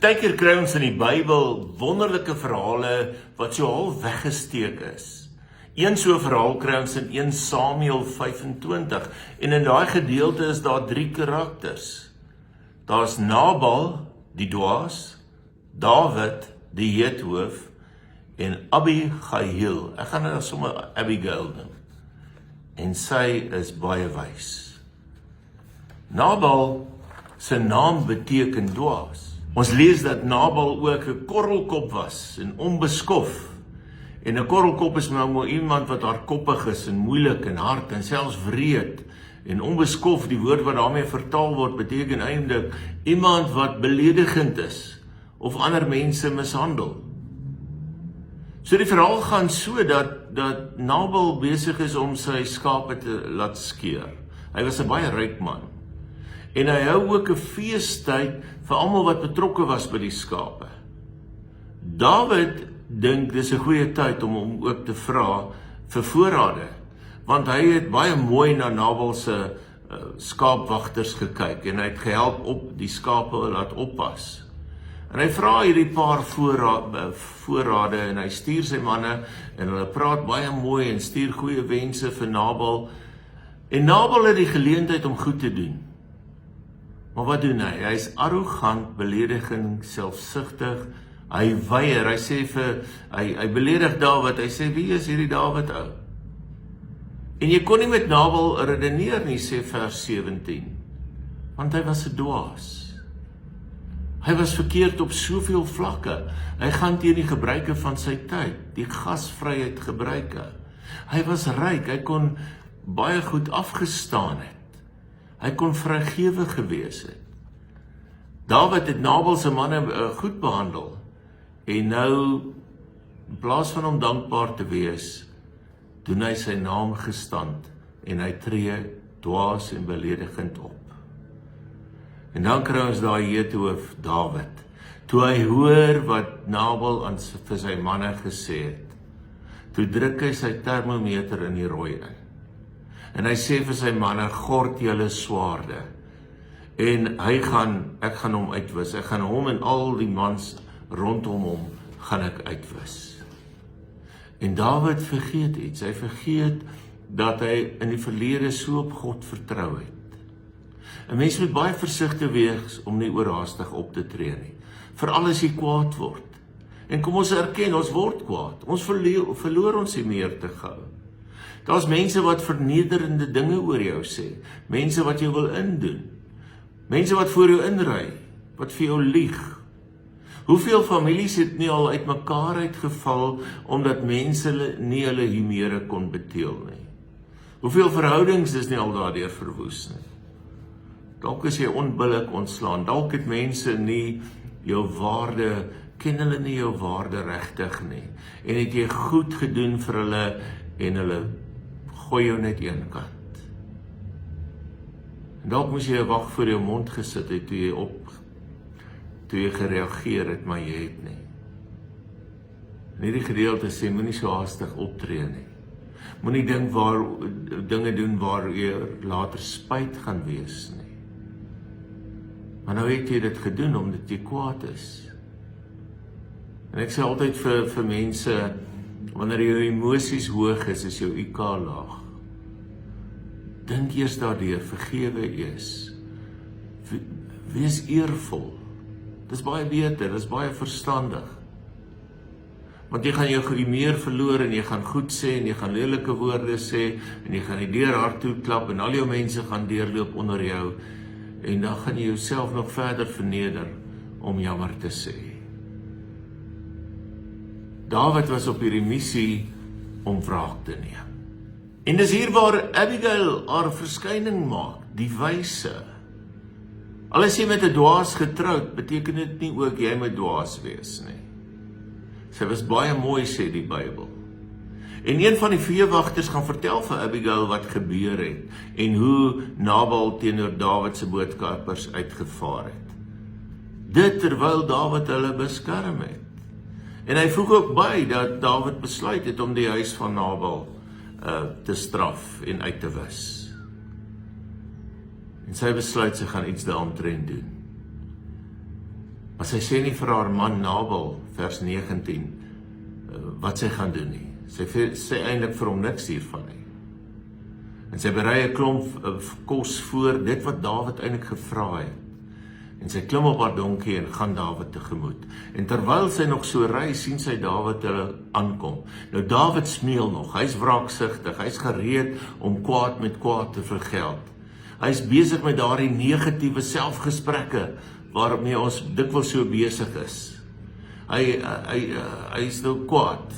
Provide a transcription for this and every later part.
Partykeer kry ons in die Bybel wonderlike verhale wat so half weggesteek is. Een so verhaal kry ons in 1 Samuel 25 en in daai gedeelte is daar 3 karakters. Daar's Nabal, die dwaas, Dawid, die heethoof en Abigail. Ek gaan nou sommer Abigail noem. En sy is baie wys. Nabal se naam beteken dwaas. Ons lees dat Nabal ook 'n korrelkop was en onbeskof. En 'n korrelkop is nou iemand wat hardkoppig is en moeilik en hard en selfs wreed. En onbeskof, die woord wat daarmee vertaal word, beteken eintlik iemand wat beledigend is of ander mense mishandel. So die verhaal gaan so dat Nabal besig is om sy skape te laat skeer. Hy was 'n baie ryk man. En hy hou ook 'n feestyd vir almal wat betrokke was by die skape. Dawid dink dis 'n goeie tyd om hom ook te vra vir voorrade, want hy het baie mooi na Nabal se skaapwagters gekyk en hy het gehelp op die skape laat oppas. En hy vra hierdie paar voorrade en hy stuur sy manne en hulle praat baie mooi en stuur goeie wense vir Nabal. En Nabal het die geleentheid om goed te doen. Maar wat doen hy? Hy is arrogant, beledigend, selfsugtig. Hy weier, hy sê hy beledig Dawid. Hy sê, wie is hierdie Dawid ou? En jy kon nie met Nabal redeneer nie, sê vers 17. Want hy was 'n dwaas. Hy was verkeerd op soveel vlakke. Hy gaan teen die gebruike van sy tyd, die gasvryheid gebruike. Hy was ryk, hy kon baie goed afgestaan het. Hy kon vrygewig gewees het. Dawid het Nabal se manne goed behandel. En nou, in plaas van hom dankbaar te wees, doen hy sy naam gestand en hy tree dwaas en beledigend op. En dan kry ons daai heethoof Dawid, toe hy hoor wat Nabal vir sy manne gesê het. Toe druk hy sy termometer in die rooi in. En hy sê vir sy manne, gord julle swaarde. En ek gaan hom uitwis. Ek gaan hom en al die mans rondom hom gaan ek uitwis. En Dawid vergeet iets. Hy vergeet dat hy in die verlede so op God vertrou het. 'n Mens moet baie versigtig wees om nie oorhaastig op te tree nie. Veral as jy kwaad word. En kom ons erken, ons word kwaad. Ons verloor ons nie meer te gou. Daar's mense wat vernederende dinge oor jou sê. Mense wat jou wil indoen. Mense wat voor jou inry. Wat vir jou lieg. Hoeveel families het nie al uit mekaar uitgeval omdat mense nie hulle humere kon beteel nie. Hoeveel verhoudings is nie al daardeur verwoes nie. Dalk is jy onbillik ontslaan. Dalk het mense nie jou waarde, ken hulle nie jou waarde regtig nie. En het jy goed gedoen vir hulle en hulle gooi jou net een kant. En dalk moes jy 'n wag voor jou mond gesit het toe jy gereageer het, maar jy het nie. In hierdie gedeelte sê, moenie so haastig optree nie. Moenie dinge doen waar jy later spyt gaan wees nie. Maar nou het jy dit gedoen omdat jy kwaad is. En ek sê altyd vir mense, wanneer jou emosies hoog is jou IQ laag. Dink eers daardeur, vergewe eers. Wees eervol. Dis baie beter, dis baie verstandig. Want jy gaan jou meer verloor en jy gaan goed sê en jy gaan lelike woorde sê en jy gaan die deur hard toe klap en al jou mense gaan deurloop onder jou en dan gaan jy jouself nog verder verneder om jammer te sê. Dawid was op hierdie missie om wraak te neem. En dis hier waar Abigail haar verskyning maak, die wyse. Al is jy met 'n dwaas getroud, beteken dit nie ook jy moet dwaas wees nie. Sy was baie mooi, sê die Bybel. En een van die veewagters gaan vertel vir Abigail wat gebeur het en hoe Nabal teenoor Dawid se boodskappers uitgevaar het. Dit terwyl Dawid hulle beskerm het. En hy voeg ook by dat Dawid besluit het om die huis van Nabal te straf en uit te wis. En sy besluit sy gaan iets daaromtrent doen. Maar sy sê nie vir haar man Nabal, vers 19, wat sy gaan doen nie. Sy sê eintlik vir hom niks hiervan nie. En sy berei 'n klomp kos voor, dit wat Dawid eintlik gevra het. En sy klim op haar donkie en gaan Dawid tegemoet. En terwyl sy nog so ry, sien sy Dawid hulle aankom. Nou Dawid smeel nog, hy's wraaksugtig, hy's gereed om kwaad met kwaad te vergeld. Hy's besig met daardie negatiewe selfgesprekke waarmee ons dikwels so besig is. Hy is nou kwaad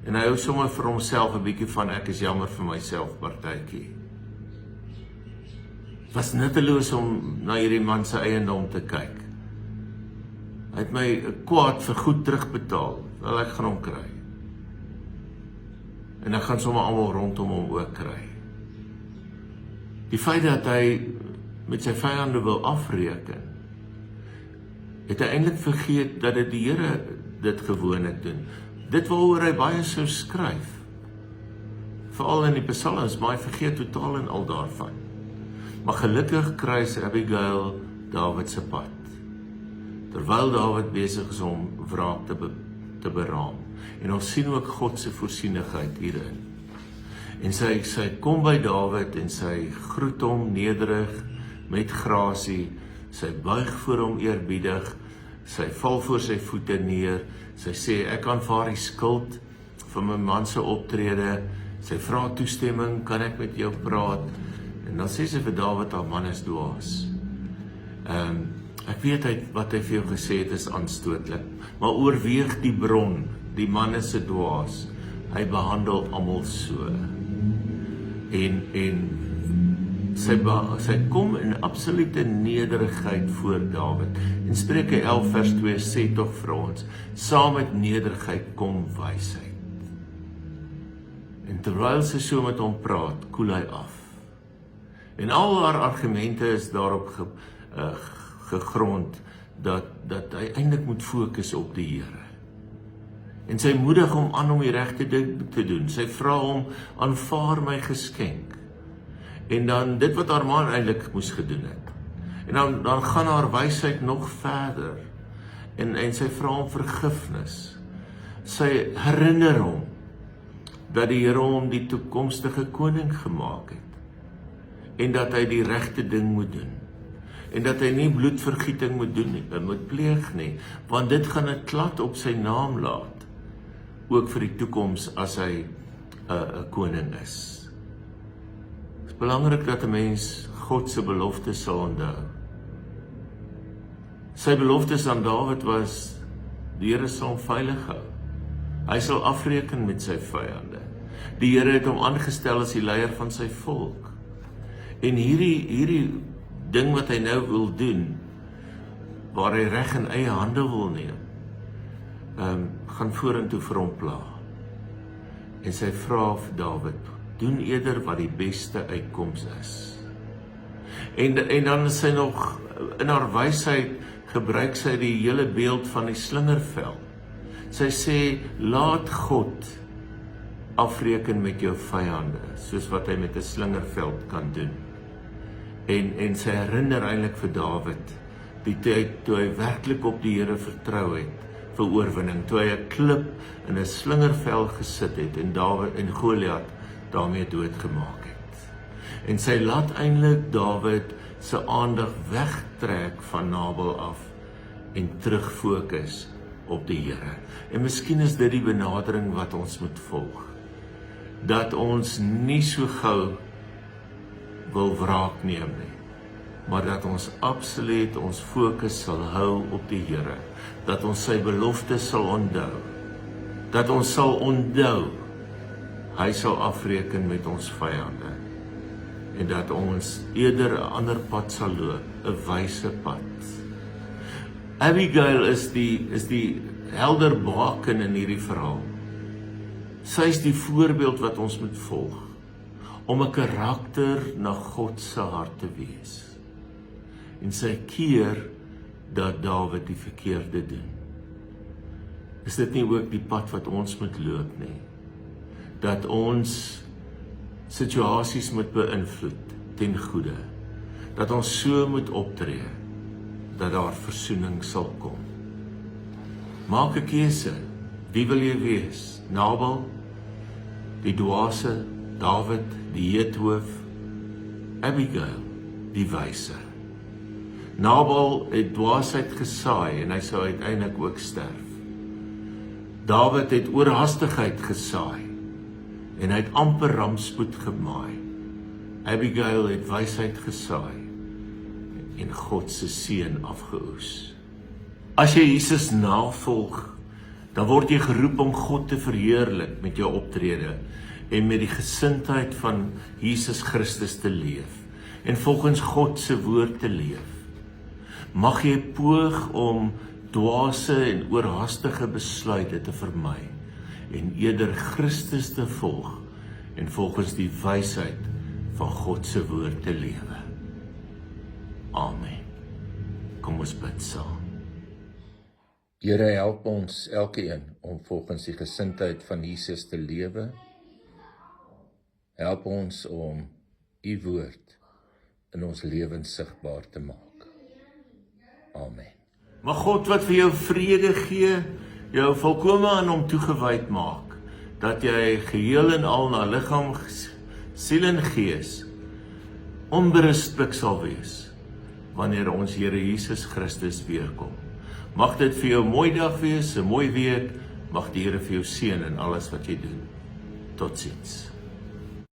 en hy hou sommer vir homself 'n bietjie van ek is jammer vir myself partytjie. Was nutteloos om na hierdie man se eiendom te kyk. Hy het my kwaad vir goed terugbetaal, wel ek gaan hom kry. En ek gaan sommer almal rondom hom ook kry. Die feit dat hy met sy vyande wil afreken, het hy eintlik vergeet dat dit die Here dit gewoonlik doen. Dit waaroor hy baie sou skryf, veral in die psalms, maar hy vergeet totaal en al daarvan. Maar gelukkig kruis Abigail Dawid se pad, terwyl Dawid besig is om wraak te beraam. En ons sien ook God se voorsienigheid hierin. En sy kom by Dawid en sy groet hom nederig met grasie, sy buig voor hom eerbiedig, sy val voor sy voete neer, sy sê ek aanvaar die skuld vir my man se optrede, sy vra toestemming, kan ek met jou praat? En dan sê sy vir Dawid, haar man is dwaas. Ek weet wat hy vir jou gesê het is aanstootlik, maar oorweeg die bron, die man is 'n dwaas. Hy behandel almal so. En sy kom in absolute nederigheid voor Dawid. En Spreuke 11 vers 2 sê tog vir ons, saam met nederigheid kom wysheid. En terwyl sy so met hom praat, koel hy af. En al haar argumente is daarop gegrond dat hy eintlik moet fokus op die Here. En sy moedig hom aan om die regte ding te doen. Sy vra hom, aanvaar my geskenk. En dan dit wat haar man eintlik moes gedoen het. En dan gaan haar wysheid nog verder. En sy vra hom vergifnis. Sy herinner hom dat die Here hom die toekomstige koning gemaak het. En dat hy die regte ding moet doen. En dat hy nie bloedvergieting moet doen nie, moet pleeg nie, want dit gaan 'n klad op sy naam laat, ook vir die toekoms as hy 'n koning is. Het is belangrik dat 'n mens God se beloftes sal onthou. Sy beloftes aan Dawid was, die Here sal hom veilig hou. Hy sal afreken met sy vyande. Die Here het hom aangestel as die leier van sy volk. En hierdie ding wat hy nou wil doen, waar hy reg in eie hande wil neem, gaan vorentoe vir hom pla. En sy vra vir Dawid, doen eerder wat die beste uitkoms is. En dan is sy nog, in haar wysheid, gebruik sy die hele beeld van die slingervel. Sy sê, laat God afreken met jou vyande, soos wat hy met 'n slingerveld kan doen. En sy herinner eintlik vir Dawid die tyd toe hy werklik op die Here vertrou het vir oorwinning, toe hy 'n klip in 'n slingervel gesit het en Dawid en Goliat daarmee doodgemaak het. En sy laat eintlik Dawid se aandag wegtrek van Nabal af en terugfokus op die Here. En miskien is dit die benadering wat ons moet volg. Dat ons nie so gou wil wraak neem nie, maar dat ons absoluut ons fokus sal hou op die Here, dat ons sy beloftes sal onthou, dat ons sal onthou, hy sal afreken met ons vyande, en dat ons eerder 'n ander pad sal loop, 'n wyse pad. Abigail is die helder baken in hierdie verhaal. Sy is die voorbeeld wat ons moet volg, om 'n karakter na God se hart te wees. En sy keer dat Dawid die verkeerde doen. Is dit nie ook die pad wat ons moet loop nie? Dat ons situasies moet beïnvloed ten goeie. Dat ons so moet optree, dat daar versoening sal kom. Maak 'n keuse. Wie wil jy wees? Nabal, die dwaase, Dawid, die heethoof, Abigail, die wyse. Nabal het dwaasheid gesaai en hy sou uiteindelik ook sterf. Dawid het oorhaastigheid gesaai en hy het amper rampspoed gemaai. Abigail het wysheid gesaai en God se seën afgeoes. As jy Jesus navolg, dan word jy geroep om God te verheerlik met jou optrede en met die gesindheid van Jesus Christus te leef en volgens God se woord te leef. Mag jy poog om dwaase en oorhaastige besluite te vermy en eerder Christus te volg en volgens die wysheid van God se woord te lewe. Amen. Kom ons bid saam. Here, help ons elkeen om volgens die gesindheid van Jesus te lewe. Help ons om u woord in ons lewens sigbaar te maak. Amen. Mag God wat vir jou vrede gee, jou volkome aan hom toegewyd maak, dat jy geheel en al na liggaam, siel en gees onberispelik sal wees, wanneer ons Here Jesus Christus weerkom. Mag dit vir jou 'n mooi dag wees, 'n mooi week, mag die Here vir jou seën in alles wat jy doen. Totsiens.